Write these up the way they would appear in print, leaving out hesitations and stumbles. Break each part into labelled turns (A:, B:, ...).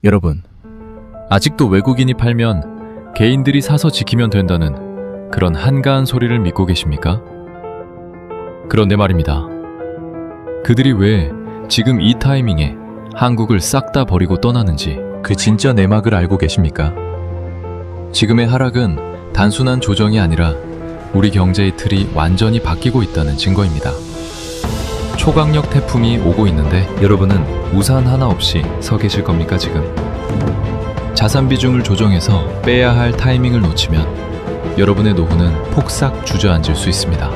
A: 여러분, 아직도 외국인이 팔면 개인들이 사서 지키면 된다는 그런 한가한 소리를 믿고 계십니까? 그런데 말입니다. 그들이 왜 지금 이 타이밍에 한국을 싹 다 버리고 떠나는지 그 진짜 내막을 알고 계십니까? 지금의 하락은 단순한 조정이 아니라 우리 경제의 틀이 완전히 바뀌고 있다는 증거입니다. 초강력 태풍이 오고 있는데 여러분은 우산 하나 없이 서 계실 겁니까 지금? 자산 비중을 조정해서 빼야 할 타이밍을 놓치면 여러분의 노후는 폭삭 주저앉을 수 있습니다.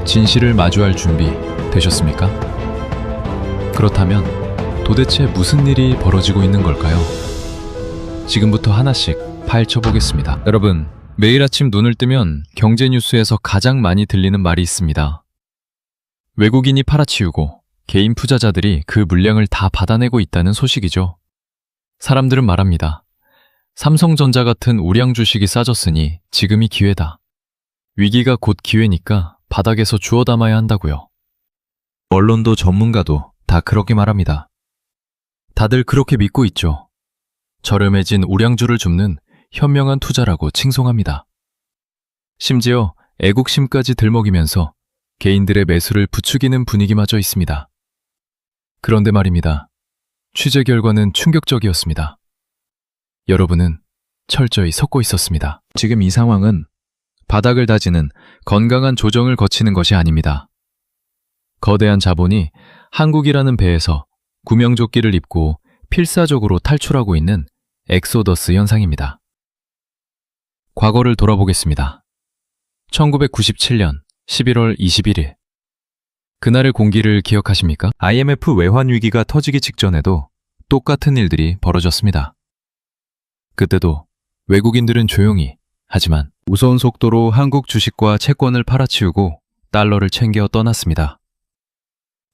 A: 진실을 마주할 준비 되셨습니까? 그렇다면 도대체 무슨 일이 벌어지고 있는 걸까요? 지금부터 하나씩 파헤쳐 보겠습니다. 여러분, 매일 아침 눈을 뜨면 경제 뉴스에서 가장 많이 들리는 말이 있습니다. 외국인이 팔아치우고 개인 투자자들이 그 물량을 다 받아내고 있다는 소식이죠. 사람들은 말합니다. 삼성전자 같은 우량 주식이 싸졌으니 지금이 기회다. 위기가 곧 기회니까 바닥에서 주워 담아야 한다고요. 언론도 전문가도 다 그렇게 말합니다. 다들 그렇게 믿고 있죠. 저렴해진 우량주를 줍는 현명한 투자라고 칭송합니다. 심지어 애국심까지 들먹이면서 개인들의 매수를 부추기는 분위기마저 있습니다. 그런데 말입니다. 취재 결과는 충격적이었습니다. 여러분은 철저히 속고 있었습니다. 지금 이 상황은 바닥을 다지는 건강한 조정을 거치는 것이 아닙니다. 거대한 자본이 한국이라는 배에서 구명조끼를 입고 필사적으로 탈출하고 있는 엑소더스 현상입니다. 과거를 돌아보겠습니다. 1997년 11월 21일. 그날의 공기를 기억하십니까? IMF 외환 위기가 터지기 직전에도 똑같은 일들이 벌어졌습니다. 그때도 외국인들은 조용히 하지만 무서운 속도로 한국 주식과 채권을 팔아치우고 달러를 챙겨 떠났습니다.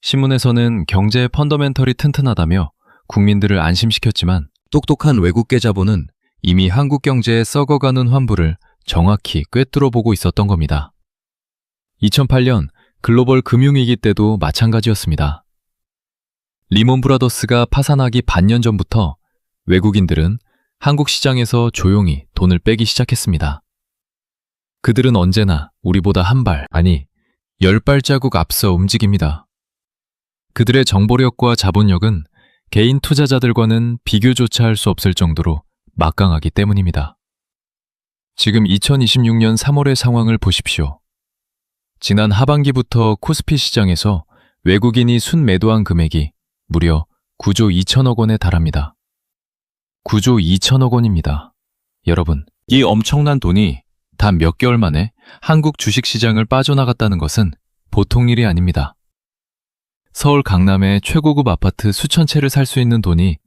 A: 신문에서는 경제의 펀더멘털이 튼튼하다며 국민들을 안심시켰지만 똑똑한 외국계 자본은 이미 한국 경제에 썩어가는 환부를 정확히 꿰뚫어 보고 있었던 겁니다. 2008년 글로벌 금융위기 때도 마찬가지였습니다. 리먼 브라더스가 파산하기 반년 전부터 외국인들은 한국 시장에서 조용히 돈을 빼기 시작했습니다. 그들은 언제나 우리보다 한 발, 아니 10발자국 앞서 움직입니다. 그들의 정보력과 자본력은 개인 투자자들과는 비교조차 할 수 없을 정도로 막강하기 때문입니다. 지금 2026년 3월의 상황을 보십시오. 지난 하반기부터 코스피 시장에서 외국인이 순매도한 금액이 무려 9조 2천억 원에 달합니다. 9조 2천억 원입니다. 여러분, 이 엄청난 돈이 단 몇 개월 만에 한국 주식시장을 빠져나갔다는 것은 보통 일이 아닙니다. 서울 강남의 최고급 아파트 수천 채를 살 수 있는 돈이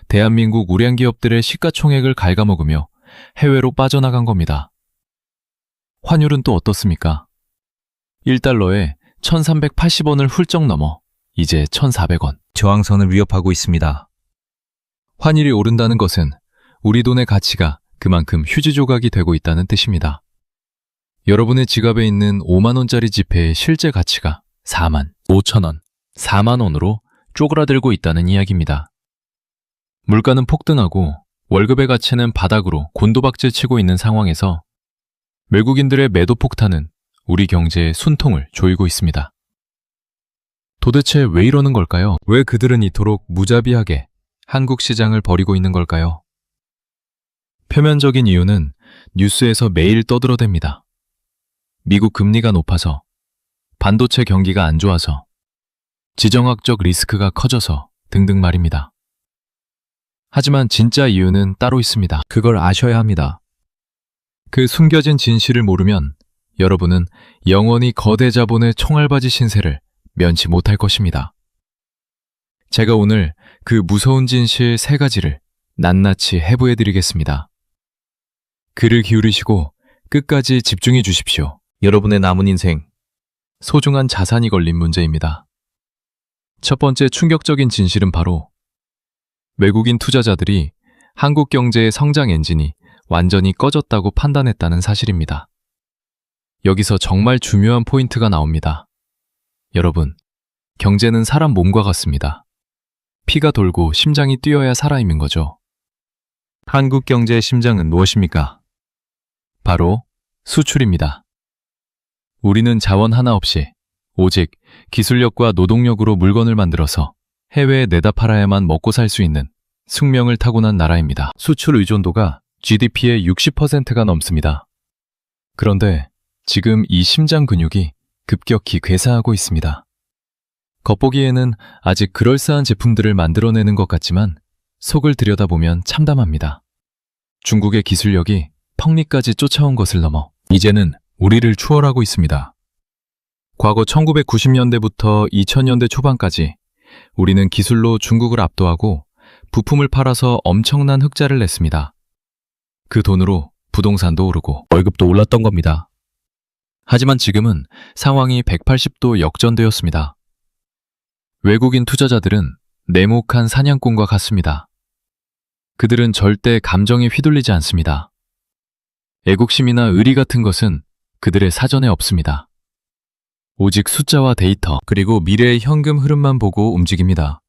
A: 대한민국 우량기업들의 시가총액을 갉아먹으며 해외로 빠져나간 겁니다. 환율은 또 어떻습니까? 1달러에 1380원을 훌쩍 넘어 이제 1400원. 저항선을 위협하고 있습니다. 환율이 오른다는 것은 우리 돈의 가치가 그만큼 휴지 조각이 되고 있다는 뜻입니다. 여러분의 지갑에 있는 5만원짜리 지폐의 실제 가치가 4만 5천원, 4만원으로 쪼그라들고 있다는 이야기입니다. 물가는 폭등하고 월급의 가치는 바닥으로 곤두박질 치고 있는 상황에서 외국인들의 매도 폭탄은 우리 경제의 숨통을 조이고 있습니다. 도대체 왜 이러는 걸까요? 왜 그들은 이토록 무자비하게 한국 시장을 버리고 있는 걸까요? 표면적인 이유는 뉴스에서 매일 떠들어댑니다. 미국 금리가 높아서, 반도체 경기가 안 좋아서, 지정학적 리스크가 커져서 등등 말입니다. 하지만 진짜 이유는 따로 있습니다. 그걸 아셔야 합니다. 그 숨겨진 진실을 모르면 여러분은 영원히 거대 자본의 총알바지 신세를 면치 못할 것입니다. 제가 오늘 그 무서운 진실 3가지를 낱낱이 해부해드리겠습니다. 귀를 기울이시고 끝까지 집중해 주십시오. 여러분의 남은 인생, 소중한 자산이 걸린 문제입니다. 첫 번째 충격적인 진실은 바로 외국인 투자자들이 한국 경제의 성장 엔진이 완전히 꺼졌다고 판단했다는 사실입니다. 여기서 정말 중요한 포인트가 나옵니다. 여러분, 경제는 사람 몸과 같습니다. 피가 돌고 심장이 뛰어야 살아있는 거죠. 한국 경제의 심장은 무엇입니까? 바로 수출입니다. 우리는 자원 하나 없이 오직 기술력과 노동력으로 물건을 만들어서 해외에 내다 팔아야만 먹고 살 수 있는 숙명을 타고난 나라입니다. 수출 의존도가 GDP의 60%가 넘습니다. 그런데 지금 이 심장 근육이 급격히 괴사하고 있습니다. 겉보기에는 아직 그럴싸한 제품들을 만들어내는 것 같지만 속을 들여다보면 참담합니다. 중국의 기술력이 펑리까지 쫓아온 것을 넘어 이제는 우리를 추월하고 있습니다. 과거 1990년대부터 2000년대 초반까지 우리는 기술로 중국을 압도하고 부품을 팔아서 엄청난 흑자를 냈습니다. 그 돈으로 부동산도 오르고 월급도 올랐던 겁니다. 하지만 지금은 상황이 180도 역전되었습니다. 외국인 투자자들은 내목한 사냥꾼과 같습니다. 그들은 절대 감정에 휘둘리지 않습니다. 애국심이나 의리 같은 것은 그들의 사전에 없습니다. 오직 숫자와 데이터, 그리고 미래의 현금 흐름만 보고 움직입니다.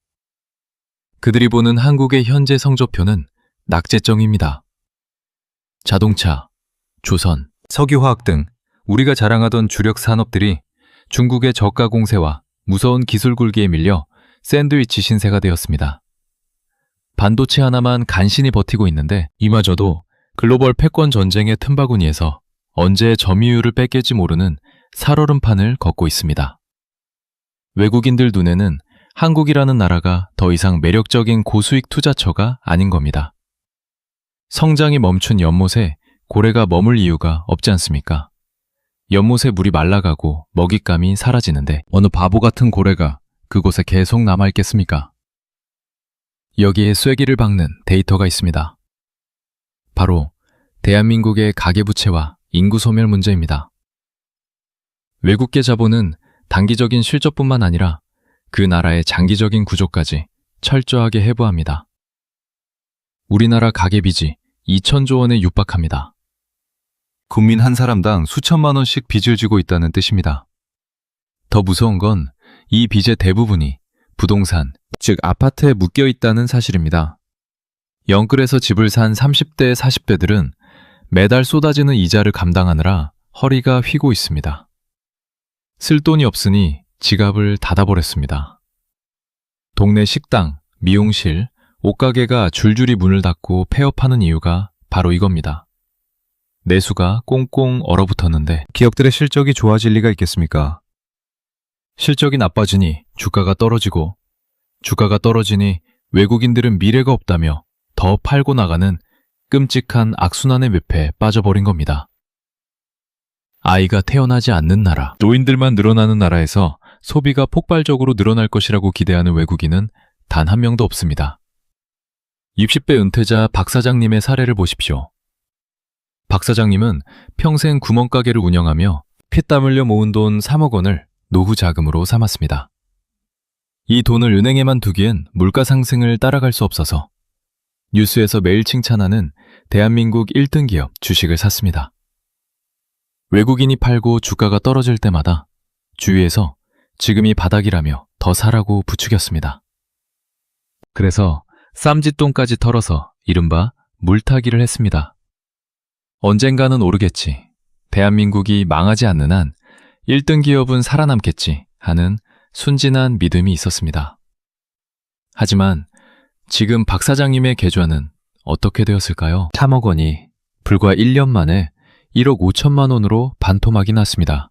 A: 그들이 보는 한국의 현재 성적표는 낙제점입니다. 자동차, 조선, 석유화학 등 우리가 자랑하던 주력 산업들이 중국의 저가 공세와 무서운 기술 굴기에 밀려 샌드위치 신세가 되었습니다. 반도체 하나만 간신히 버티고 있는데 이마저도 글로벌 패권 전쟁의 틈바구니에서 언제 점유율을 뺏길지 모르는 살얼음판을 걷고 있습니다. 외국인들 눈에는 한국이라는 나라가 더 이상 매력적인 고수익 투자처가 아닌 겁니다. 성장이 멈춘 연못에 고래가 머물 이유가 없지 않습니까? 연못에 물이 말라가고 먹잇감이 사라지는데 어느 바보 같은 고래가 그곳에 계속 남아있겠습니까? 여기에 쐐기를 박는 데이터가 있습니다. 바로 대한민국의 가계부채와 인구 소멸 문제입니다. 외국계 자본은 단기적인 실적뿐만 아니라 그 나라의 장기적인 구조까지 철저하게 해부합니다. 우리나라 가계빚이 2,000조 원에 육박합니다. 국민 한 사람당 수천만 원씩 빚을 지고 있다는 뜻입니다. 더 무서운 건 이 빚의 대부분이 부동산, 즉 아파트에 묶여 있다는 사실입니다. 영끌에서 집을 산 30대, 40대들은 매달 쏟아지는 이자를 감당하느라 허리가 휘고 있습니다. 쓸 돈이 없으니 지갑을 닫아버렸습니다. 동네 식당, 미용실, 옷가게가 줄줄이 문을 닫고 폐업하는 이유가 바로 이겁니다. 내수가 꽁꽁 얼어붙었는데 기업들의 실적이 좋아질 리가 있겠습니까? 실적이 나빠지니 주가가 떨어지고 주가가 떨어지니 외국인들은 미래가 없다며 더 팔고 나가는 끔찍한 악순환의 늪에 빠져버린 겁니다. 아이가 태어나지 않는 나라, 노인들만 늘어나는 나라에서 소비가 폭발적으로 늘어날 것이라고 기대하는 외국인은 단 한 명도 없습니다. 60배 은퇴자 박 사장님의 사례를 보십시오. 박 사장님은 평생 구멍가게를 운영하며 피땀 흘려 모은 돈 3억 원을 노후 자금으로 삼았습니다. 이 돈을 은행에만 두기엔 물가 상승을 따라갈 수 없어서 뉴스에서 매일 칭찬하는 대한민국 1등 기업 주식을 샀습니다. 외국인이 팔고 주가가 떨어질 때마다 주위에서 지금이 바닥이라며 더 사라고 부추겼습니다. 그래서 쌈짓돈까지 털어서 이른바 물타기를 했습니다. 언젠가는 오르겠지. 대한민국이 망하지 않는 한 1등 기업은 살아남겠지 하는 순진한 믿음이 있었습니다. 하지만 지금 박 사장님의 계좌는 어떻게 되었을까요? 3억 원이 불과 1년 만에 1억 5천만 원으로 반토막이 났습니다.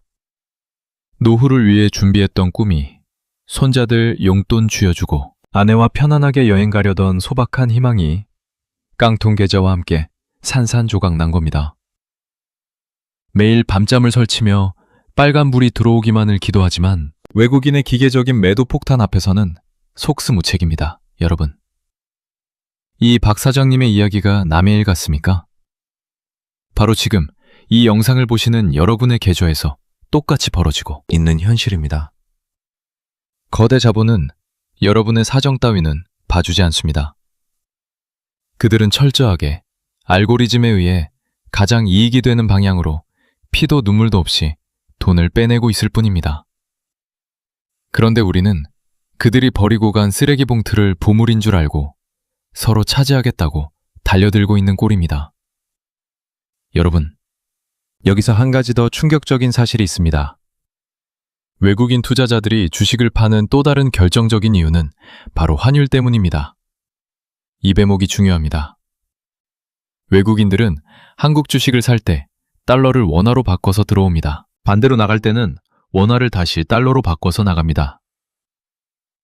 A: 노후를 위해 준비했던 꿈이 손자들 용돈 쥐어주고 아내와 편안하게 여행 가려던 소박한 희망이 깡통 계좌와 함께 산산조각 난 겁니다. 매일 밤잠을 설치며 빨간불이 들어오기만을 기도하지만 외국인의 기계적인 매도 폭탄 앞에서는 속수무책입니다. 여러분, 이 박 사장님의 이야기가 남의 일 같습니까? 바로 지금 이 영상을 보시는 여러분의 계좌에서 똑같이 벌어지고 있는 현실입니다. 거대 자본은 여러분의 사정 따위는 봐주지 않습니다. 그들은 철저하게 알고리즘에 의해 가장 이익이 되는 방향으로 피도 눈물도 없이 돈을 빼내고 있을 뿐입니다. 그런데 우리는 그들이 버리고 간 쓰레기 봉투를 보물인 줄 알고 서로 차지하겠다고 달려들고 있는 꼴입니다. 여러분, 여기서 한 가지 더 충격적인 사실이 있습니다. 외국인 투자자들이 주식을 파는 또 다른 결정적인 이유는 바로 환율 때문입니다. 이 대목이 중요합니다. 외국인들은 한국 주식을 살 때 달러를 원화로 바꿔서 들어옵니다. 반대로 나갈 때는 원화를 다시 달러로 바꿔서 나갑니다.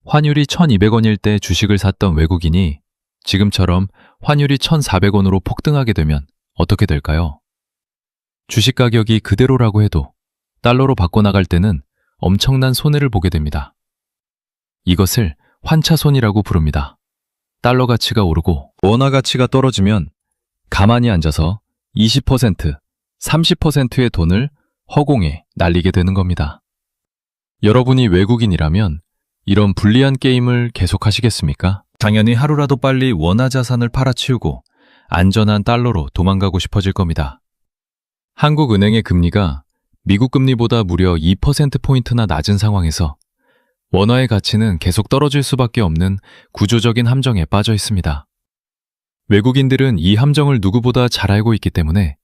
A: 환율이 1,200원일 때 주식을 샀던 외국인이 지금처럼 환율이 1,400원으로 폭등하게 되면 어떻게 될까요? 주식 가격이 그대로라고 해도 달러로 바꿔 나갈 때는 엄청난 손해를 보게 됩니다. 이것을 환차손이라고 부릅니다. 달러 가치가 오르고 원화 가치가 떨어지면 가만히 앉아서 20%, 30%의 돈을 허공에 날리게 되는 겁니다. 여러분이 외국인이라면 이런 불리한 게임을 계속하시겠습니까? 당연히 하루라도 빨리 원화 자산을 팔아치우고 안전한 달러로 도망가고 싶어질 겁니다. 한국은행의 금리가 미국 금리보다 무려 2%포인트나 낮은 상황에서 원화의 가치는 계속 떨어질 수밖에 없는 구조적인 함정에 빠져 있습니다. 외국인들은 이 함정을 누구보다 잘 알고 있기 때문에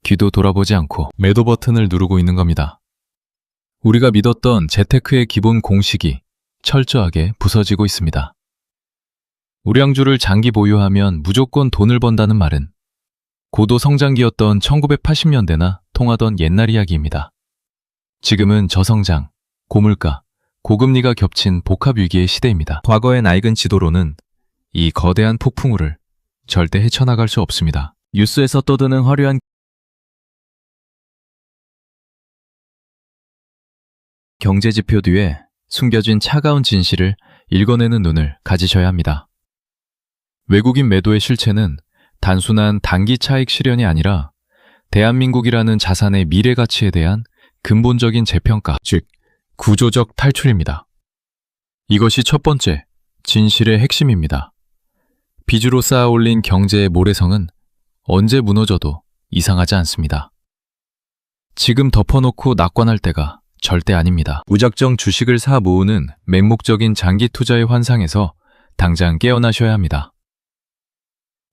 A: 귀도 돌아보지 않고 매도 버튼을 누르고 있는 겁니다. 우리가 믿었던 재테크의 기본 공식이 철저하게 부서지고 있습니다. 우량주를 장기 보유하면 무조건 돈을 번다는 말은 고도 성장기였던 1980년대나 통하던 옛날 이야기입니다. 지금은 저성장, 고물가, 고금리가 겹친 복합위기의 시대입니다. 과거의 낡은 지도로는 이 거대한 폭풍우를 절대 헤쳐나갈 수 없습니다. 뉴스에서 떠드는 화려한 경제지표 뒤에 숨겨진 차가운 진실을 읽어내는 눈을 가지셔야 합니다. 외국인 매도의 실체는 단순한 단기 차익 실현이 아니라 대한민국이라는 자산의 미래 가치에 대한 근본적인 재평가, 즉 구조적 탈출입니다. 이것이 첫 번째, 진실의 핵심입니다. 빚으로 쌓아 올린 경제의 모래성은 언제 무너져도 이상하지 않습니다. 지금 덮어놓고 낙관할 때가 절대 아닙니다. 무작정 주식을 사 모으는 맹목적인 장기 투자의 환상에서 당장 깨어나셔야 합니다.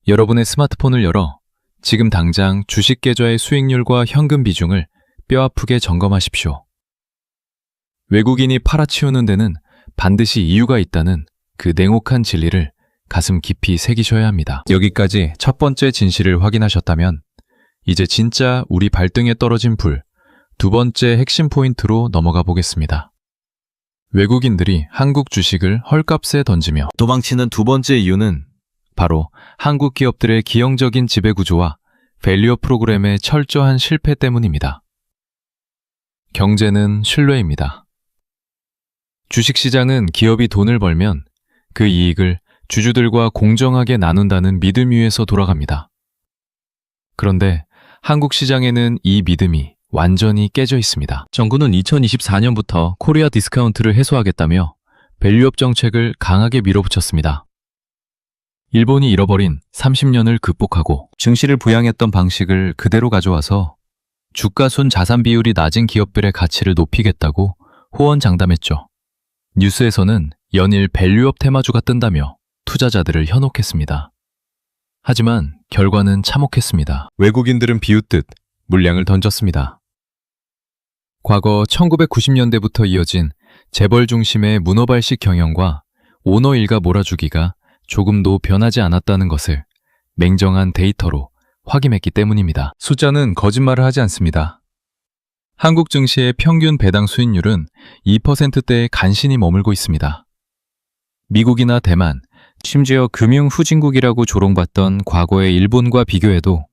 A: 여러분의 스마트폰을 열어 지금 당장 주식 계좌의 수익률과 현금 비중을 뼈아프게 점검하십시오. 외국인이 팔아치우는 데는 반드시 이유가 있다는 그 냉혹한 진리를 가슴 깊이 새기셔야 합니다. 여기까지 첫 번째 진실을 확인하셨다면 이제 진짜 우리 발등에 떨어진 불, 두 번째 핵심 포인트로 넘어가 보겠습니다. 외국인들이 한국 주식을 헐값에 던지며 도망치는 두 번째 이유는 바로 한국 기업들의 기형적인 지배구조와 밸류업 프로그램의 철저한 실패 때문입니다. 경제는 신뢰입니다. 주식시장은 기업이 돈을 벌면 그 이익을 주주들과 공정하게 나눈다는 믿음 위에서 돌아갑니다. 그런데 한국 시장에는 이 믿음이 완전히 깨져 있습니다. 정부는 2024년부터 코리아 디스카운트를 해소하겠다며 밸류업 정책을 강하게 밀어붙였습니다. 일본이 잃어버린 30년을 극복하고 증시를 부양했던 방식을 그대로 가져와서 주가 순 자산 비율이 낮은 기업들의 가치를 높이겠다고 호언장담했죠. 뉴스에서는 연일 밸류업 테마주가 뜬다며 투자자들을 현혹했습니다. 하지만 결과는 참혹했습니다. 외국인들은 비웃듯 물량을 던졌습니다. 과거 1990년대부터 이어진 재벌 중심의 문어발식 경영과 오너 일가 몰아주기가 조금도 변하지 않았다는 것을 맹정한 데이터로 확인했기 때문입니다. 숫자는 거짓말을 하지 않습니다. 한국 증시의 평균 배당 수익률은 2%대에 간신히 머물고 있습니다. 미국이나 대만, 심지어 금융 후진국이라고 조롱받던 과거의 일본과 비교해도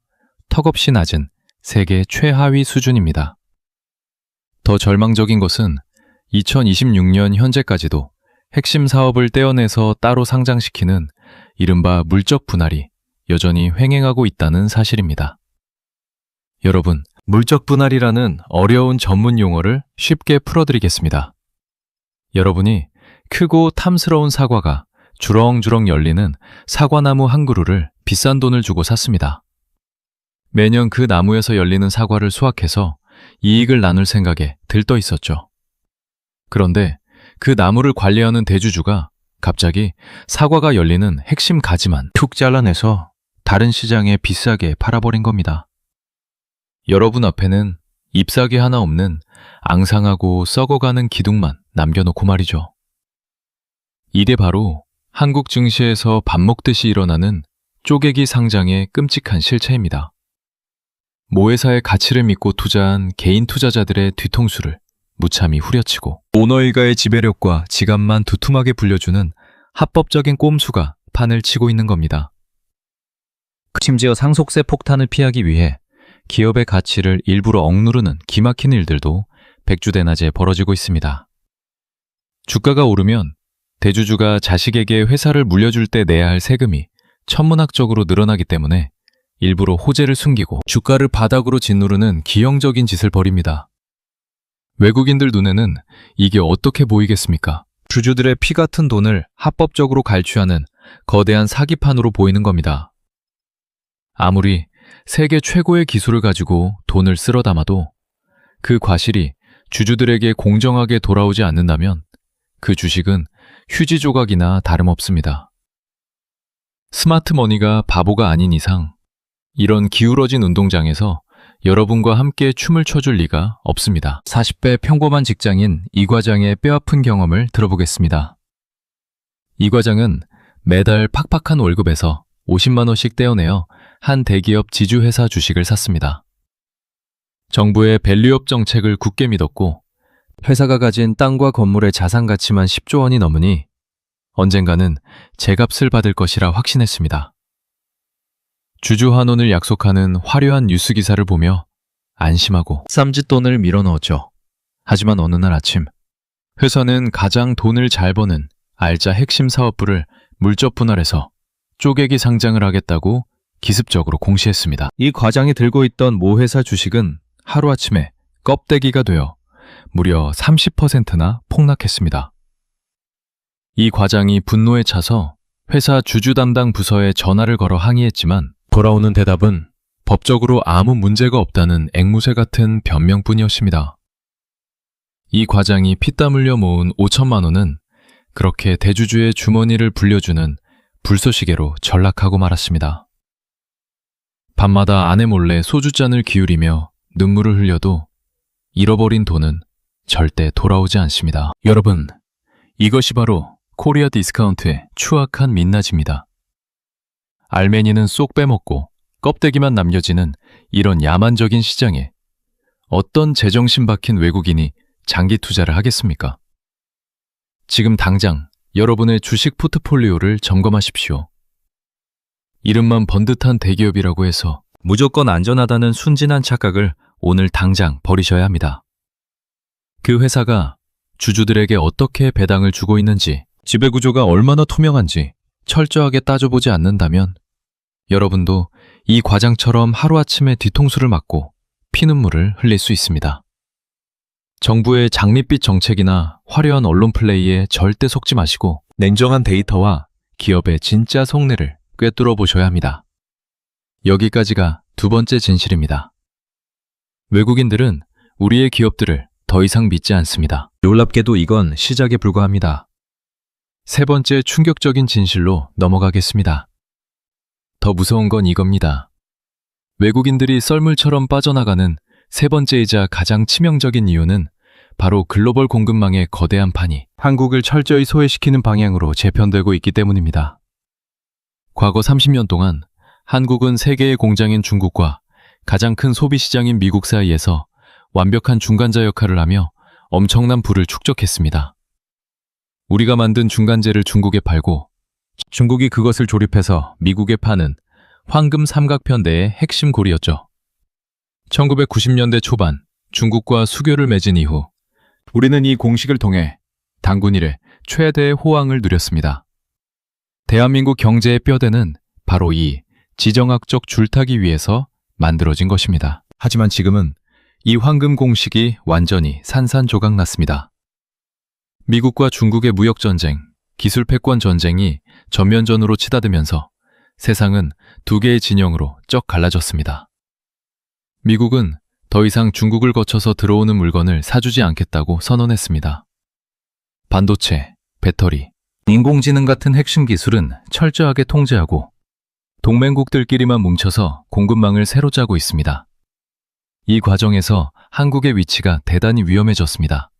A: 턱없이 낮은 세계 최하위 수준입니다. 더 절망적인 것은 2026년 현재까지도 핵심 사업을 떼어내서 따로 상장시키는 이른바 물적 분할이 여전히 횡행하고 있다는 사실입니다. 여러분, 물적 분할이라는 어려운 전문 용어를 쉽게 풀어드리겠습니다. 여러분이 크고 탐스러운 사과가 주렁주렁 열리는 사과나무 한 그루를 비싼 돈을 주고 샀습니다. 매년 그 나무에서 열리는 사과를 수확해서 이익을 나눌 생각에 들떠 있었죠. 그런데 그 나무를 관리하는 대주주가 갑자기 사과가 열리는 핵심 가지만 툭 잘라내서 다른 시장에 비싸게 팔아버린 겁니다. 여러분 앞에는 잎사귀 하나 없는 앙상하고 썩어가는 기둥만 남겨놓고 말이죠. 이게 바로 한국 증시에서 밥 먹듯이 일어나는 쪼개기 상장의 끔찍한 실체입니다. 모회사의 가치를 믿고 투자한 개인 투자자들의 뒤통수를 무참히 후려치고 오너 일가의 지배력과 지갑만 두툼하게 불려주는 합법적인 꼼수가 판을 치고 있는 겁니다. 심지어 상속세 폭탄을 피하기 위해 기업의 가치를 일부러 억누르는 기막힌 일들도 백주대낮에 벌어지고 있습니다. 주가가 오르면 대주주가 자식에게 회사를 물려줄 때 내야 할 세금이 천문학적으로 늘어나기 때문에 일부러 호재를 숨기고 주가를 바닥으로 짓누르는 기형적인 짓을 벌입니다. 외국인들 눈에는 이게 어떻게 보이겠습니까? 주주들의 피 같은 돈을 합법적으로 갈취하는 거대한 사기판으로 보이는 겁니다. 아무리 세계 최고의 기술을 가지고 돈을 쓸어 담아도 그 과실이 주주들에게 공정하게 돌아오지 않는다면 그 주식은 휴지 조각이나 다름없습니다. 스마트 머니가 바보가 아닌 이상 이런 기울어진 운동장에서 여러분과 함께 춤을 춰줄 리가 없습니다. 40배 평범한 직장인 이 과장의 뼈아픈 경험을 들어보겠습니다. 이 과장은 매달 팍팍한 월급에서 50만 원씩 떼어내어 한 대기업 지주회사 주식을 샀습니다. 정부의 밸류업 정책을 굳게 믿었고 회사가 가진 땅과 건물의 자산 가치만 10조 원이 넘으니 언젠가는 제값을 받을 것이라 확신했습니다. 주주 환원을 약속하는 화려한 뉴스 기사를 보며 안심하고 쌈짓돈을 밀어넣었죠. 하지만 어느 날 아침 회사는 가장 돈을 잘 버는 알짜 핵심 사업부를 물적 분할해서 쪼개기 상장을 하겠다고 기습적으로 공시했습니다. 이 과장이 들고 있던 모 회사 주식은 하루아침에 껍데기가 되어 무려 30%나 폭락했습니다. 이 과장이 분노에 차서 회사 주주 담당 부서에 전화를 걸어 항의했지만 돌아오는 대답은 법적으로 아무 문제가 없다는 앵무새 같은 변명뿐이었습니다. 이 과장이 피땀 흘려 모은 5천만 원은 그렇게 대주주의 주머니를 불려주는 불쏘시개로 전락하고 말았습니다. 밤마다 아내 몰래 소주잔을 기울이며 눈물을 흘려도 잃어버린 돈은 절대 돌아오지 않습니다. 여러분, 이것이 바로 코리아 디스카운트의 추악한 민낯입니다. 알맹이는 쏙 빼먹고 껍데기만 남겨지는 이런 야만적인 시장에 어떤 제정신 박힌 외국인이 장기 투자를 하겠습니까? 지금 당장 여러분의 주식 포트폴리오를 점검하십시오. 이름만 번듯한 대기업이라고 해서 무조건 안전하다는 순진한 착각을 오늘 당장 버리셔야 합니다. 그 회사가 주주들에게 어떻게 배당을 주고 있는지, 지배구조가 얼마나 투명한지 철저하게 따져보지 않는다면 여러분도 이 과장처럼 하루아침에 뒤통수를 맞고 피눈물을 흘릴 수 있습니다. 정부의 장밋빛 정책이나 화려한 언론 플레이에 절대 속지 마시고 냉정한 데이터와 기업의 진짜 속내를 꿰뚫어 보셔야 합니다. 여기까지가 두 번째 진실입니다. 외국인들은 우리의 기업들을 더 이상 믿지 않습니다. 놀랍게도 이건 시작에 불과합니다. 세 번째 충격적인 진실로 넘어가겠습니다. 더 무서운 건 이겁니다. 외국인들이 썰물처럼 빠져나가는 세 번째이자 가장 치명적인 이유는 바로 글로벌 공급망의 거대한 판이 한국을 철저히 소외시키는 방향으로 재편되고 있기 때문입니다. 과거 30년 동안 한국은 세계의 공장인 중국과 가장 큰 소비시장인 미국 사이에서 완벽한 중간자 역할을 하며 엄청난 부를 축적했습니다. 우리가 만든 중간재를 중국에 팔고 중국이 그것을 조립해서 미국에 파는 황금 삼각편대의 핵심 고리였죠. 1990년대 초반 중국과 수교를 맺은 이후 우리는 이 공식을 통해 단군 이래 최대의 호황을 누렸습니다. 대한민국 경제의 뼈대는 바로 이 지정학적 줄타기 위해서 만들어진 것입니다. 하지만 지금은 이 황금 공식이 완전히 산산조각 났습니다. 미국과 중국의 무역전쟁, 기술 패권 전쟁이 전면전으로 치닫으면서 세상은 두 개의 진영으로 쩍 갈라졌습니다. 미국은 더 이상 중국을 거쳐서 들어오는 물건을 사주지 않겠다고 선언했습니다. 반도체, 배터리, 인공지능 같은 핵심 기술은 철저하게 통제하고 동맹국들끼리만 뭉쳐서 공급망을 새로 짜고 있습니다. 이 과정에서 한국의 위치가 대단히 위험해졌습니다.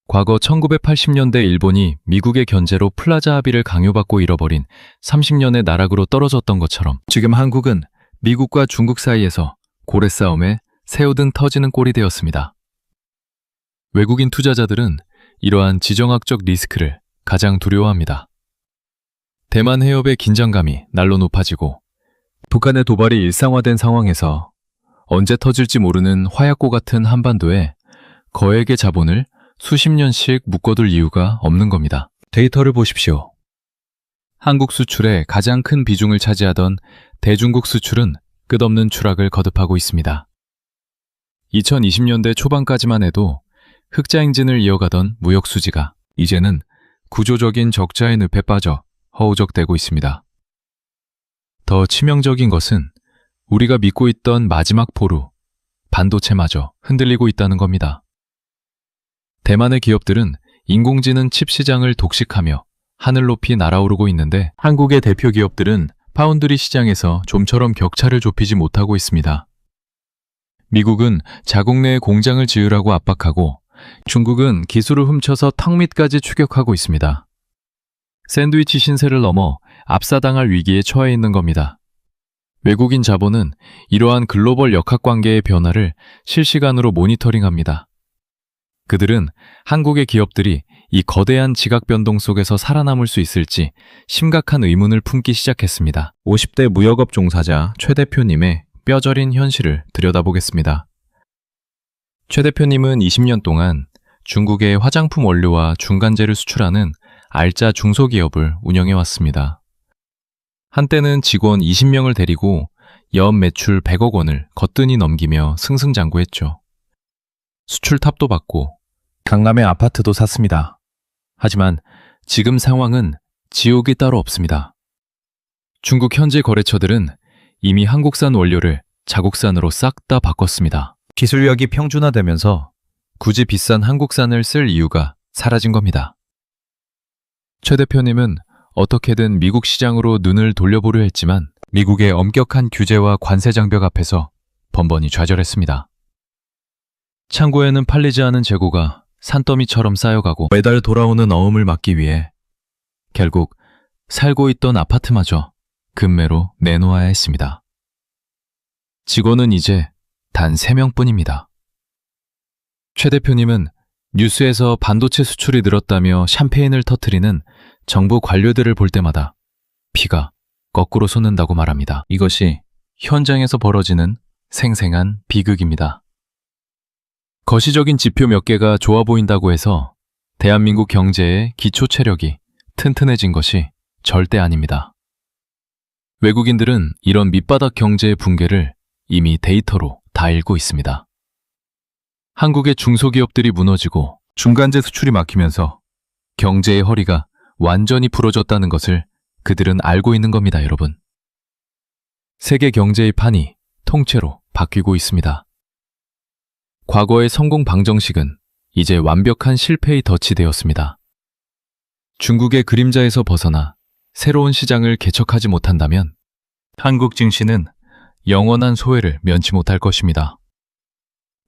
A: 과거 1980년대 일본이 미국의 견제로 플라자 합의를 강요받고 잃어버린 30년의 나락으로 떨어졌던 것처럼 지금 한국은 미국과 중국 사이에서 고래 싸움에 새우등 터지는 꼴이 되었습니다. 외국인 투자자들은 이러한 지정학적 리스크를 가장 두려워합니다. 대만 해협의 긴장감이 날로 높아지고 북한의 도발이 일상화된 상황에서 언제 터질지 모르는 화약고 같은 한반도에 거액의 자본을 수십 년씩 묶어둘 이유가 없는 겁니다. 데이터를 보십시오. 한국 수출의 가장 큰 비중을 차지하던 대중국 수출은 끝없는 추락을 거듭하고 있습니다. 2020년대 초반까지만 해도 흑자 행진을 이어가던 무역 수지가 이제는 구조적인 적자의 늪에 빠져 허우적대고 있습니다. 더 치명적인 것은 우리가 믿고 있던 마지막 포루, 반도체마저 흔들리고 있다는 겁니다. 대만의 기업들은 인공지능 칩 시장을 독식하며 하늘 높이 날아오르고 있는데 한국의 대표 기업들은 파운드리 시장에서 좀처럼 격차를 좁히지 못하고 있습니다. 미국은 자국 내에 공장을 지으라고 압박하고 중국은 기술을 훔쳐서 턱 밑까지 추격하고 있습니다. 샌드위치 신세를 넘어 압사당할 위기에 처해 있는 겁니다. 외국인 자본은 이러한 글로벌 역학관계의 변화를 실시간으로 모니터링합니다. 그들은 한국의 기업들이 이 거대한 지각 변동 속에서 살아남을 수 있을지 심각한 의문을 품기 시작했습니다. 50대 무역업 종사자 최 대표님의 뼈저린 현실을 들여다보겠습니다. 최 대표님은 20년 동안 중국의 화장품 원료와 중간재를 수출하는 알짜 중소기업을 운영해왔습니다. 한때는 직원 20명을 데리고 연 매출 100억 원을 거뜬히 넘기며 승승장구했죠. 수출 탑도 받고 강남의 아파트도 샀습니다. 하지만 지금 상황은 지옥이 따로 없습니다. 중국 현지 거래처들은 이미 한국산 원료를 자국산으로 싹 다 바꿨습니다. 기술력이 평준화되면서 굳이 비싼 한국산을 쓸 이유가 사라진 겁니다. 최 대표님은 어떻게든 미국 시장으로 눈을 돌려보려 했지만 미국의 엄격한 규제와 관세 장벽 앞에서 번번이 좌절했습니다. 창고에는 팔리지 않은 재고가 산더미처럼 쌓여가고 매달 돌아오는 어음을 막기 위해 결국 살고 있던 아파트마저 급매로 내놓아야 했습니다. 직원은 이제 단 3명뿐입니다. 최 대표님은 뉴스에서 반도체 수출이 늘었다며 샴페인을 터뜨리는 정부 관료들을 볼 때마다 피가 거꾸로 솟는다고 말합니다. 이것이 현장에서 벌어지는 생생한 비극입니다. 거시적인 지표 몇 개가 좋아 보인다고 해서 대한민국 경제의 기초 체력이 튼튼해진 것이 절대 아닙니다. 외국인들은 이런 밑바닥 경제의 붕괴를 이미 데이터로 다 읽고 있습니다. 한국의 중소기업들이 무너지고 중간재 수출이 막히면서 경제의 허리가 완전히 부러졌다는 것을 그들은 알고 있는 겁니다, 여러분. 세계 경제의 판이 통째로 바뀌고 있습니다. 과거의 성공 방정식은 이제 완벽한 실패의 덫이 되었습니다. 중국의 그림자에서 벗어나 새로운 시장을 개척하지 못한다면 한국 증시는 영원한 소외를 면치 못할 것입니다.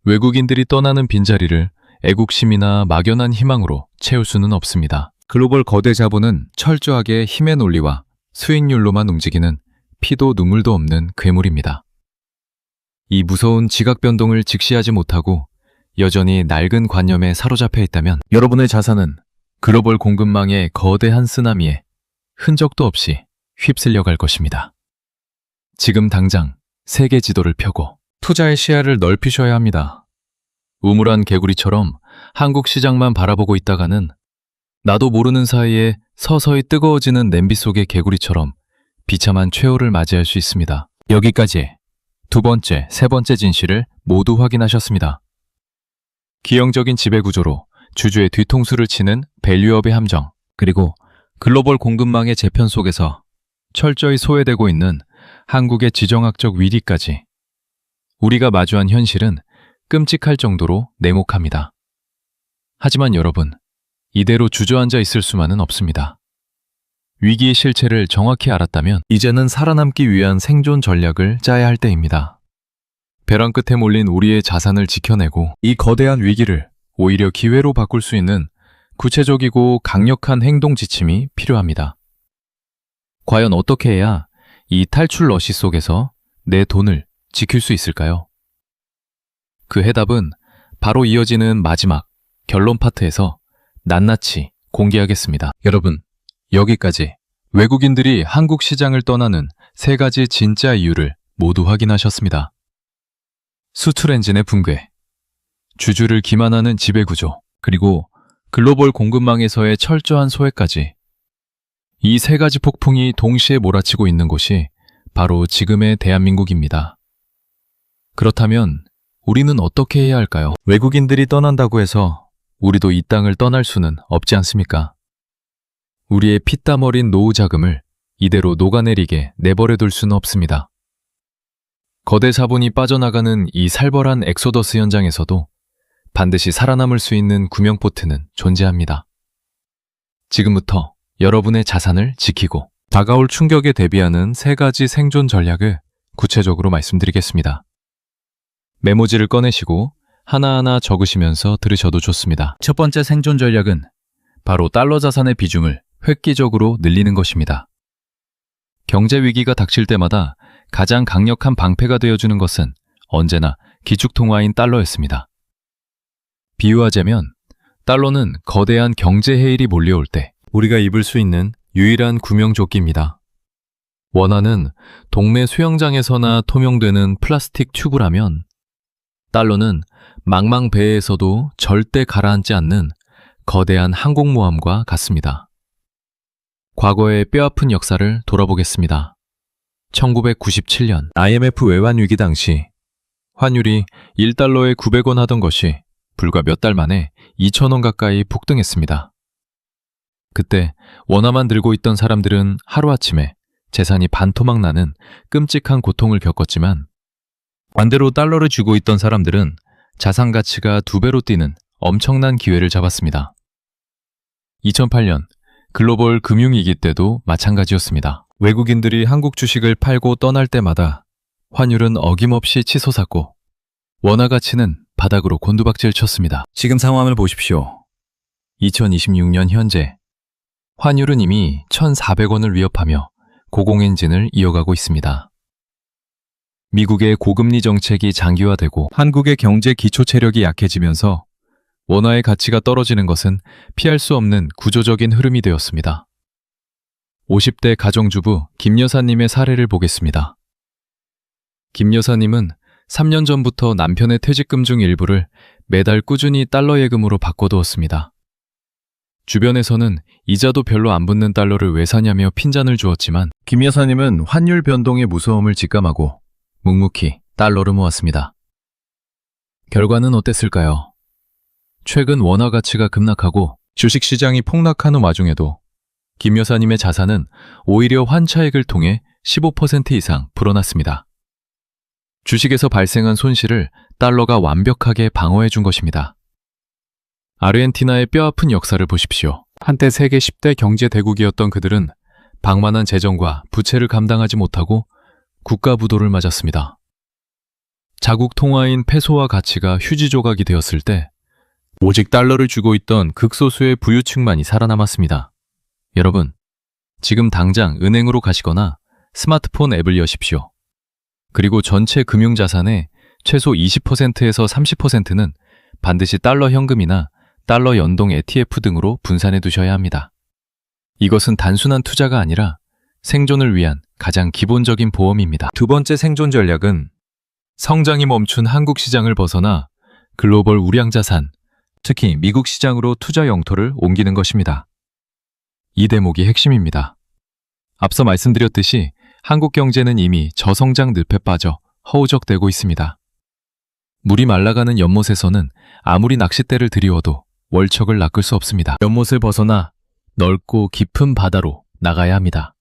A: 외국인들이 떠나는 빈자리를 애국심이나 막연한 희망으로 채울 수는 없습니다. 글로벌 거대 자본은 철저하게 힘의 논리와 수익률로만 움직이는 피도 눈물도 없는 괴물입니다. 이 무서운 지각 변동을 직시하지 못하고 여전히 낡은 관념에 사로잡혀 있다면 여러분의 자산은 글로벌 공급망의 거대한 쓰나미에 흔적도 없이 휩쓸려 갈 것입니다. 지금 당장 세계 지도를 펴고 투자의 시야를 넓히셔야 합니다. 우물한 개구리처럼 한국 시장만 바라보고 있다가는 나도 모르는 사이에 서서히 뜨거워지는 냄비 속의 개구리처럼 비참한 최후를 맞이할 수 있습니다. 여기까지 두 번째, 세 번째 진실을 모두 확인하셨습니다. 기형적인 지배구조로 주주의 뒤통수를 치는 밸류업의 함정, 그리고 글로벌 공급망의 재편 속에서 철저히 소외되고 있는 한국의 지정학적 위기까지 우리가 마주한 현실은 끔찍할 정도로 냉혹합니다. 하지만 여러분, 이대로 주저앉아 있을 수만은 없습니다. 위기의 실체를 정확히 알았다면 이제는 살아남기 위한 생존 전략을 짜야 할 때입니다. 벼랑 끝에 몰린 우리의 자산을 지켜내고 이 거대한 위기를 오히려 기회로 바꿀 수 있는 구체적이고 강력한 행동 지침이 필요합니다. 과연 어떻게 해야 이 탈출 러시 속에서 내 돈을 지킬 수 있을까요? 그 해답은 바로 이어지는 마지막 결론 파트에서 낱낱이 공개하겠습니다. 여러분, 여기까지 외국인들이 한국 시장을 떠나는 3가지 진짜 이유를 모두 확인하셨습니다. 수출 엔진의 붕괴, 주주를 기만하는 지배구조, 그리고 글로벌 공급망에서의 철저한 소외까지 이 3가지 폭풍이 동시에 몰아치고 있는 곳이 바로 지금의 대한민국입니다. 그렇다면 우리는 어떻게 해야 할까요? 외국인들이 떠난다고 해서 우리도 이 땅을 떠날 수는 없지 않습니까? 우리의 피땀 어린 노후 자금을 이대로 녹아내리게 내버려둘 수는 없습니다. 거대 자본이 빠져나가는 이 살벌한 엑소더스 현장에서도 반드시 살아남을 수 있는 구명포트는 존재합니다. 지금부터 여러분의 자산을 지키고 다가올 충격에 대비하는 3가지 생존 전략을 구체적으로 말씀드리겠습니다. 메모지를 꺼내시고 하나하나 적으시면서 들으셔도 좋습니다. 첫 번째 생존 전략은 바로 달러 자산의 비중을 획기적으로 늘리는 것입니다. 경제 위기가 닥칠 때마다 가장 강력한 방패가 되어주는 것은 언제나 기축통화인 달러였습니다. 비유하자면 달러는 거대한 경제 해일이 몰려올 때 우리가 입을 수 있는 유일한 구명조끼입니다. 원화는 동네 수영장에서나 통용되는 플라스틱 튜브라면 달러는 망망배에서도 절대 가라앉지 않는 거대한 항공모함과 같습니다. 과거의 뼈아픈 역사를 돌아보겠습니다. 1997년 IMF 외환위기 당시 환율이 1달러에 900원 하던 것이 불과 몇 달 만에 2,000원 가까이 폭등했습니다. 그때 원화만 들고 있던 사람들은 하루아침에 재산이 반토막 나는 끔찍한 고통을 겪었지만 반대로 달러를 쥐고 있던 사람들은 자산 가치가 2배로 뛰는 엄청난 기회를 잡았습니다. 2008년 글로벌 금융위기 때도 마찬가지였습니다. 외국인들이 한국 주식을 팔고 떠날 때마다 환율은 어김없이 치솟았고 원화 가치는 바닥으로 곤두박질 쳤습니다. 지금 상황을 보십시오. 2026년 현재 환율은 이미 1,400원을 위협하며 고공행진을 이어가고 있습니다. 미국의 고금리 정책이 장기화되고 한국의 경제 기초 체력이 약해지면서 원화의 가치가 떨어지는 것은 피할 수 없는 구조적인 흐름이 되었습니다. 50대 가정주부 김 여사님의 사례를 보겠습니다. 김 여사님은 3년 전부터 남편의 퇴직금 중 일부를 매달 꾸준히 달러 예금으로 바꿔두었습니다. 주변에서는 이자도 별로 안 붙는 달러를 왜 사냐며 핀잔을 주었지만 김 여사님은 환율 변동의 무서움을 직감하고 묵묵히 달러를 모았습니다. 결과는 어땠을까요? 최근 원화 가치가 급락하고 주식시장이 폭락하는 와중에도 김 여사님의 자산은 오히려 환차익을 통해 15% 이상 불어났습니다. 주식에서 발생한 손실을 달러가 완벽하게 방어해 준 것입니다. 아르헨티나의 뼈아픈 역사를 보십시오. 한때 세계 10대 경제 대국이었던 그들은 방만한 재정과 부채를 감당하지 못하고 국가 부도를 맞았습니다. 자국 통화인 페소화 가치가 휴지 조각이 되었을 때 오직 달러를 쥐고 있던 극소수의 부유층만이 살아남았습니다. 여러분, 지금 당장 은행으로 가시거나 스마트폰 앱을 여십시오. 그리고 전체 금융자산의 최소 20%에서 30%는 반드시 달러 현금이나 달러 연동 ETF 등으로 분산해 두셔야 합니다. 이것은 단순한 투자가 아니라 생존을 위한 가장 기본적인 보험입니다. 두 번째 생존 전략은 성장이 멈춘 한국 시장을 벗어나 글로벌 우량자산, 특히 미국 시장으로 투자 영토를 옮기는 것입니다. 이 대목이 핵심입니다. 앞서 말씀드렸듯이 한국 경제는 이미 저성장 늪에 빠져 허우적대고 있습니다. 물이 말라가는 연못에서는 아무리 낚싯대를 들이워도 월척을 낚을 수 없습니다. 연못을 벗어나 넓고 깊은 바다로 나가야 합니다.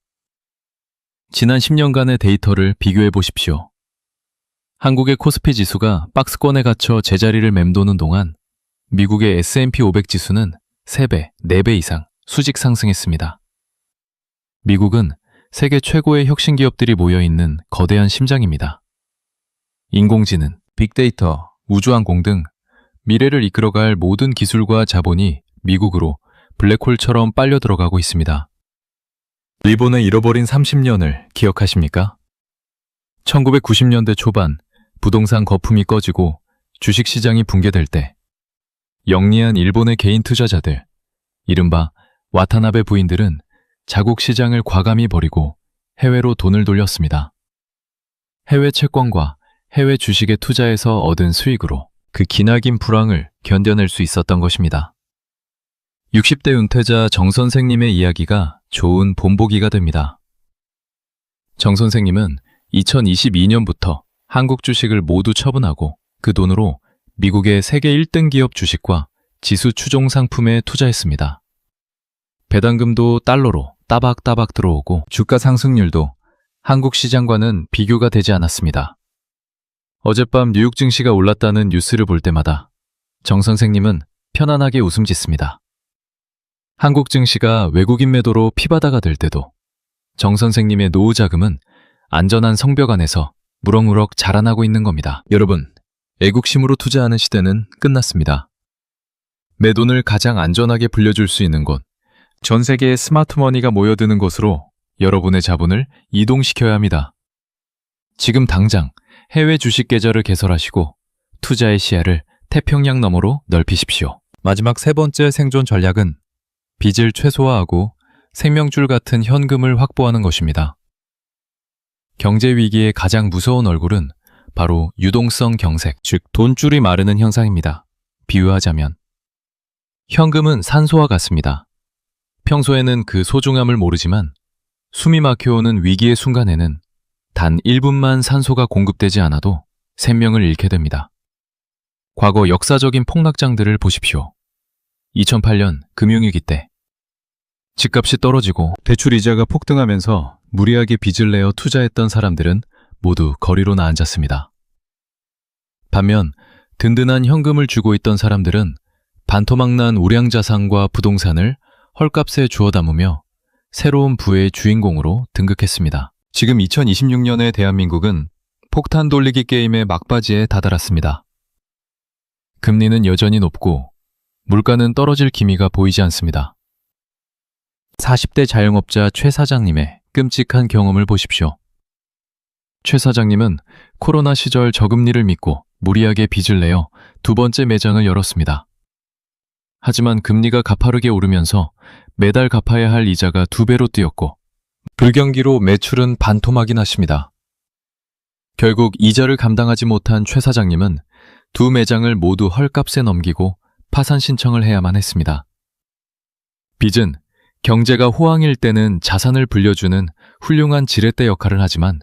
A: 지난 10년간의 데이터를 비교해 보십시오. 한국의 코스피 지수가 박스권에 갇혀 제자리를 맴도는 동안 미국의 S&P 500 지수는 3배, 4배 이상 수직 상승했습니다. 미국은 세계 최고의 혁신 기업들이 모여있는 거대한 심장입니다. 인공지능, 빅데이터, 우주항공 등 미래를 이끌어갈 모든 기술과 자본이 미국으로 블랙홀처럼 빨려 들어가고 있습니다. 일본의 잃어버린 30년을 기억하십니까? 1990년대 초반 부동산 거품이 꺼지고 주식시장이 붕괴될 때 영리한 일본의 개인 투자자들, 이른바 와타나베 부인들은 자국 시장을 과감히 버리고 해외로 돈을 돌렸습니다. 해외 채권과 해외 주식에 투자해서 얻은 수익으로 그 기나긴 불황을 견뎌낼 수 있었던 것입니다. 60대 은퇴자 정 선생님의 이야기가 좋은 본보기가 됩니다. 정 선생님은 2022년부터 한국 주식을 모두 처분하고 그 돈으로 미국의 세계 1등 기업 주식과 지수 추종 상품에 투자했습니다. 배당금도 달러로 따박따박 들어오고 주가 상승률도 한국 시장과는 비교가 되지 않았습니다. 어젯밤 뉴욕 증시가 올랐다는 뉴스를 볼 때마다 정 선생님은 편안하게 웃음 짓습니다. 한국 증시가 외국인 매도로 피바다가 될 때도 정 선생님의 노후 자금은 안전한 성벽 안에서 무럭무럭 자라나고 있는 겁니다. 여러분, 애국심으로 투자하는 시대는 끝났습니다. 내 돈을 가장 안전하게 불려줄 수 있는 곳, 전 세계의 스마트머니가 모여드는 곳으로 여러분의 자본을 이동시켜야 합니다. 지금 당장 해외 주식 계좌를 개설하시고 투자의 시야를 태평양 너머로 넓히십시오. 마지막 3번째 생존 전략은 빚을 최소화하고 생명줄 같은 현금을 확보하는 것입니다. 경제 위기의 가장 무서운 얼굴은 바로 유동성 경색, 즉 돈줄이 마르는 현상입니다. 비유하자면 현금은 산소와 같습니다. 평소에는 그 소중함을 모르지만 숨이 막혀오는 위기의 순간에는 단 1분만 산소가 공급되지 않아도 생명을 잃게 됩니다. 과거 역사적인 폭락장들을 보십시오. 2008년 금융위기 때 집값이 떨어지고 대출 이자가 폭등하면서 무리하게 빚을 내어 투자했던 사람들은 모두 거리로 나앉았습니다. 반면 든든한 현금을 쥐고 있던 사람들은 반토막난 우량자산과 부동산을 헐값에 주워 담으며 새로운 부의 주인공으로 등극했습니다. 지금 2026년의 대한민국은 폭탄 돌리기 게임의 막바지에 다다랐습니다. 금리는 여전히 높고 물가는 떨어질 기미가 보이지 않습니다. 40대 자영업자 최 사장님의 끔찍한 경험을 보십시오. 최 사장님은 코로나 시절 저금리를 믿고 무리하게 빚을 내어 2번째 매장을 열었습니다. 하지만 금리가 가파르게 오르면서 매달 갚아야 할 이자가 2배로 뛰었고 불경기로 매출은 반토막이 났습니다. 결국 이자를 감당하지 못한 최 사장님은 2 매장을 모두 헐값에 넘기고 파산 신청을 해야만 했습니다. 빚은 경제가 호황일 때는 자산을 불려주는 훌륭한 지렛대 역할을 하지만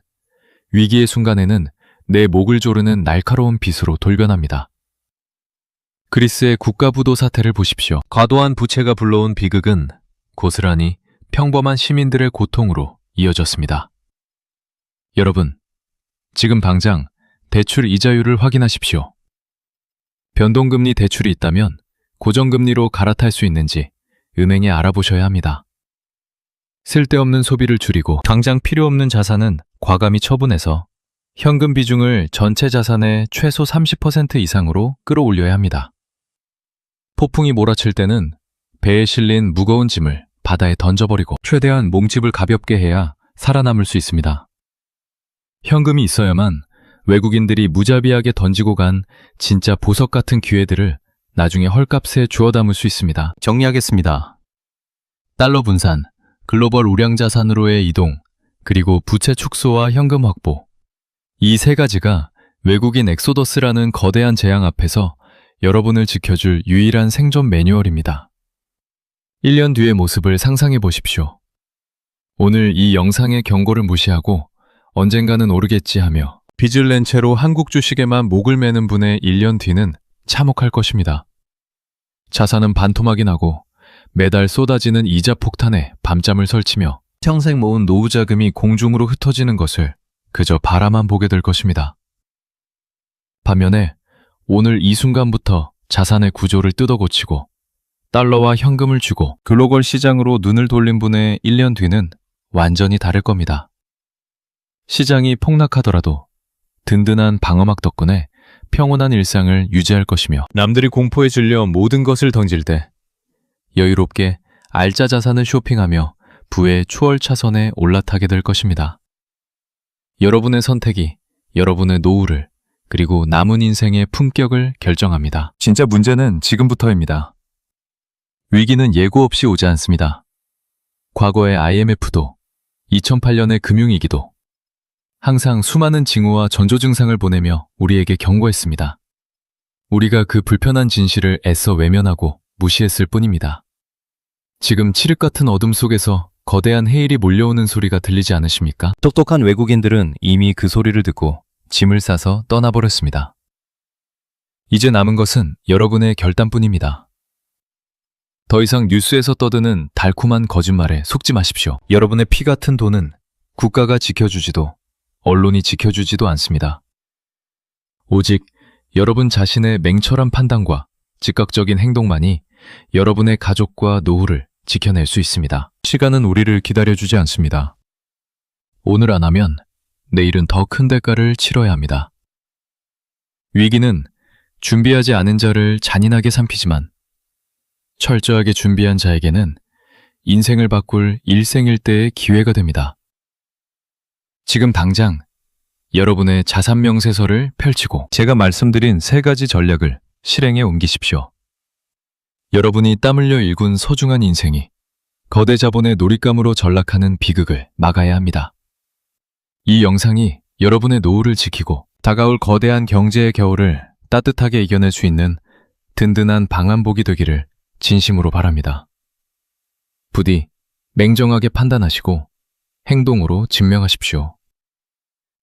A: 위기의 순간에는 내 목을 조르는 날카로운 빚으로 돌변합니다. 그리스의 국가부도 사태를 보십시오. 과도한 부채가 불러온 비극은 고스란히 평범한 시민들의 고통으로 이어졌습니다. 여러분, 지금 당장 대출 이자율을 확인하십시오. 변동금리 대출이 있다면 고정금리로 갈아탈 수 있는지 은행에 알아보셔야 합니다. 쓸데없는 소비를 줄이고 당장 필요 없는 자산은 과감히 처분해서 현금 비중을 전체 자산의 최소 30% 이상으로 끌어올려야 합니다. 폭풍이 몰아칠 때는 배에 실린 무거운 짐을 바다에 던져버리고 최대한 몸집을 가볍게 해야 살아남을 수 있습니다. 현금이 있어야만 외국인들이 무자비하게 던지고 간 진짜 보석 같은 기회들을 나중에 헐값에 주워 담을 수 있습니다. 정리하겠습니다. 달러 분산, 글로벌 우량자산으로의 이동, 그리고 부채 축소와 현금 확보. 이 3가지가 외국인 엑소더스라는 거대한 재앙 앞에서 여러분을 지켜줄 유일한 생존 매뉴얼입니다. 1년 뒤의 모습을 상상해 보십시오. 오늘 이 영상의 경고를 무시하고 언젠가는 오르겠지 하며 빚을 낸 채로 한국 주식에만 목을 매는 분의 1년 뒤는 참혹할 것입니다. 자산은 반토막이 나고 매달 쏟아지는 이자 폭탄에 밤잠을 설치며 평생 모은 노후 자금이 공중으로 흩어지는 것을 그저 바라만 보게 될 것입니다. 반면에 오늘 이 순간부터 자산의 구조를 뜯어고치고 달러와 현금을 주고 글로벌 시장으로 눈을 돌린 분의 1년 뒤는 완전히 다를 겁니다. 시장이 폭락하더라도 든든한 방어막 덕분에 평온한 일상을 유지할 것이며 남들이 공포에 질려 모든 것을 던질 때 여유롭게 알짜 자산을 쇼핑하며 부의 추월 차선에 올라타게 될 것입니다. 여러분의 선택이 여러분의 노후를 그리고 남은 인생의 품격을 결정합니다. 진짜 문제는 지금부터입니다. 위기는 예고 없이 오지 않습니다. 과거의 IMF도 2008년의 금융위기도 항상 수많은 징후와 전조 증상을 보내며 우리에게 경고했습니다. 우리가 그 불편한 진실을 애써 외면하고 무시했을 뿐입니다. 지금 칠흑 같은 어둠 속에서 거대한 해일이 몰려오는 소리가 들리지 않으십니까? 똑똑한 외국인들은 이미 그 소리를 듣고 짐을 싸서 떠나버렸습니다. 이제 남은 것은 여러분의 결단뿐입니다. 더 이상 뉴스에서 떠드는 달콤한 거짓말에 속지 마십시오. 여러분의 피 같은 돈은 국가가 지켜주지도 언론이 지켜주지도 않습니다. 오직 여러분 자신의 맹철한 판단과 즉각적인 행동만이 여러분의 가족과 노후를 지켜낼 수 있습니다. 시간은 우리를 기다려주지 않습니다. 오늘 안 하면 내일은 더 큰 대가를 치러야 합니다. 위기는 준비하지 않은 자를 잔인하게 삼키지만 철저하게 준비한 자에게는 인생을 바꿀 일생일대의 기회가 됩니다. 지금 당장 여러분의 자산 명세서를 펼치고 제가 말씀드린 3가지 전략을 실행에 옮기십시오. 여러분이 땀 흘려 일군 소중한 인생이 거대 자본의 놀잇감으로 전락하는 비극을 막아야 합니다. 이 영상이 여러분의 노후를 지키고 다가올 거대한 경제의 겨울을 따뜻하게 이겨낼 수 있는 든든한 방한복이 되기를 진심으로 바랍니다. 부디 맹정하게 판단하시고 행동으로 증명하십시오.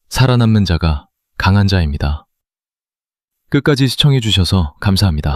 A: 살아남는 자가 강한 자입니다. 끝까지 시청해주셔서 감사합니다.